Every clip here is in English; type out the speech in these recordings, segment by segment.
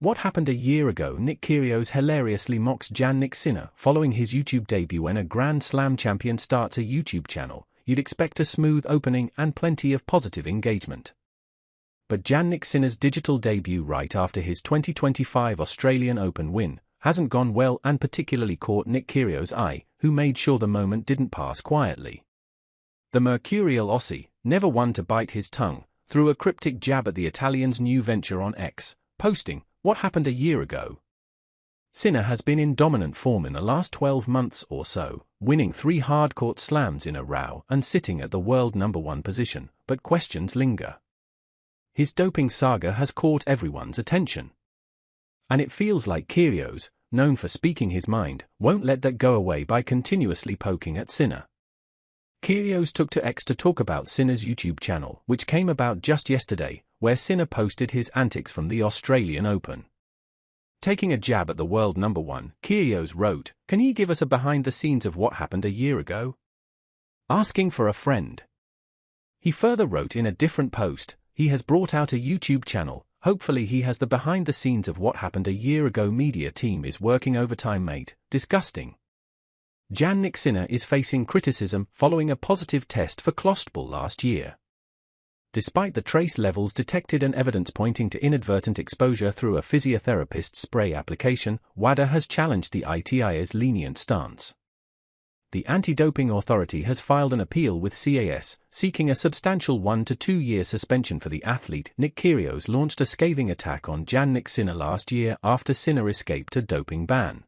What happened a year ago? Nick Kyrgios hilariously mocks Jannik Sinner following his YouTube debut. When a Grand Slam champion starts a YouTube channel, you'd expect a smooth opening and plenty of positive engagement. But Jannik Sinner's digital debut right after his 2025 Australian Open win hasn't gone well and particularly caught Nick Kyrgios' eye, who made sure the moment didn't pass quietly. The mercurial Aussie, never one to bite his tongue, threw a cryptic jab at the Italian's new venture on X, posting, "What happened a year ago?" Sinner has been in dominant form in the last 12 months or so, winning 3 hardcourt slams in a row and sitting at the world #1 position, but questions linger. His doping saga has caught everyone's attention. And it feels like Kyrgios, known for speaking his mind, won't let that go away by continuously poking at Sinner. Kyrgios took to X to talk about Sinner's YouTube channel, which came about just yesterday, where Sinner posted his antics from the Australian Open. Taking a jab at the world #1, Kyrgios wrote, "Can you give us a behind the scenes of what happened a year ago?" Asking for a friend. He further wrote in a different post, he has brought out a YouTube channel, hopefully he has the behind the scenes of what happened a year ago. Media team is working overtime mate, disgusting. Jannik Sinner is facing criticism following a positive test for Clostebol last year. Despite the trace levels detected and evidence pointing to inadvertent exposure through a physiotherapist's spray application, WADA has challenged the ITIA's lenient stance. The anti-doping authority has filed an appeal with CAS, seeking a substantial 1 to 2 year suspension for the athlete. Nick Kyrgios launched a scathing attack on Jannik Sinner last year after Sinner escaped a doping ban.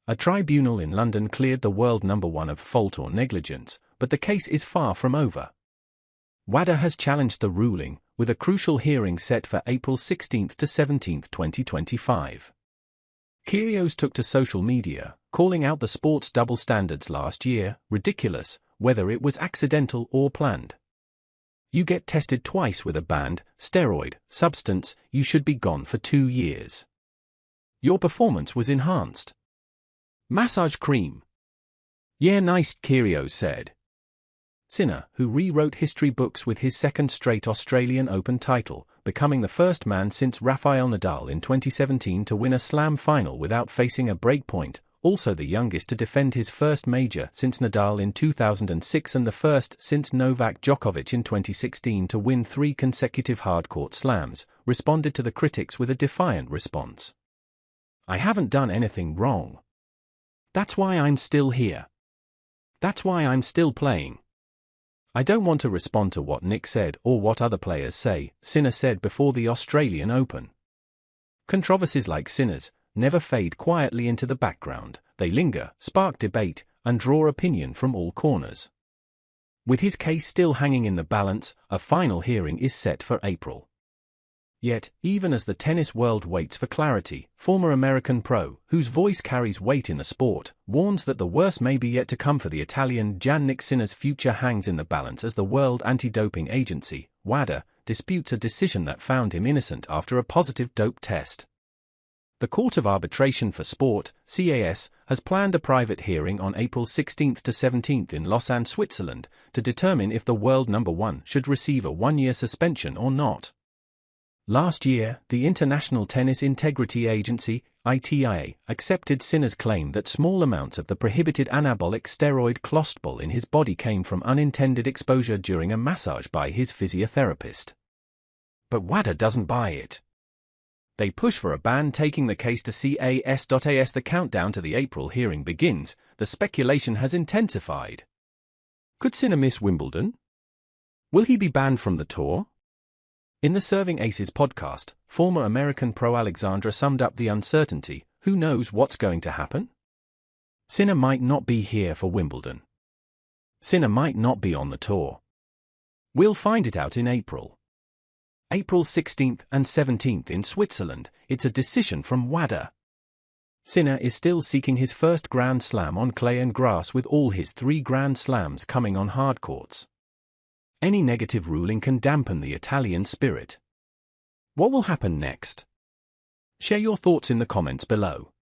A tribunal in London cleared the world #1 of fault or negligence, but the case is far from over. WADA has challenged the ruling, with a crucial hearing set for April 16 to 17, 2025. Kyrgios took to social media, calling out the sport's double standards last year, ridiculous, whether it was accidental or planned. You get tested twice with a banned, steroid, substance, you should be gone for 2 years. Your performance was enhanced. Massage cream. Yeah, nice, Kyrgios said. Sinner, who rewrote history books with his second straight Australian Open title, becoming the first man since Rafael Nadal in 2017 to win a slam final without facing a break point, also the youngest to defend his first major since Nadal in 2006 and the first since Novak Djokovic in 2016 to win 3 consecutive hardcourt slams, responded to the critics with a defiant response. "I haven't done anything wrong. That's why I'm still here. That's why I'm still playing. I don't want to respond to what Nick said or what other players say," Sinner said before the Australian Open. Controversies like Sinner's never fade quietly into the background, they linger, spark debate, and draw opinion from all corners. With his case still hanging in the balance, a final hearing is set for April. Yet, even as the tennis world waits for clarity, former American pro, whose voice carries weight in the sport, warns that the worst may be yet to come for the Italian. Jannik Sinner's future hangs in the balance as the World Anti-Doping Agency, WADA, disputes a decision that found him innocent after a positive dope test. The Court of Arbitration for Sport, CAS, has planned a private hearing on April 16 to 17 in Lausanne, Switzerland, to determine if the world #1 should receive a 1-year suspension or not. Last year, the International Tennis Integrity Agency, ITIA, accepted Sinner's claim that small amounts of the prohibited anabolic steroid Clostebol in his body came from unintended exposure during a massage by his physiotherapist. But WADA doesn't buy it. They push for a ban, taking the case to CAS. As the countdown to the April hearing begins, the speculation has intensified. Could Sinner miss Wimbledon? Will he be banned from the tour? In the Serving Aces podcast, former American pro Alexandra summed up the uncertainty. Who knows what's going to happen? Sinner might not be here for Wimbledon. Sinner might not be on the tour. We'll find it out in April. April 16th and 17th in Switzerland, it's a decision from WADA. Sinner is still seeking his first Grand Slam on clay and grass, with all his 3 Grand Slams coming on hard courts. Any negative ruling can dampen the Italian spirit. What will happen next? Share your thoughts in the comments below.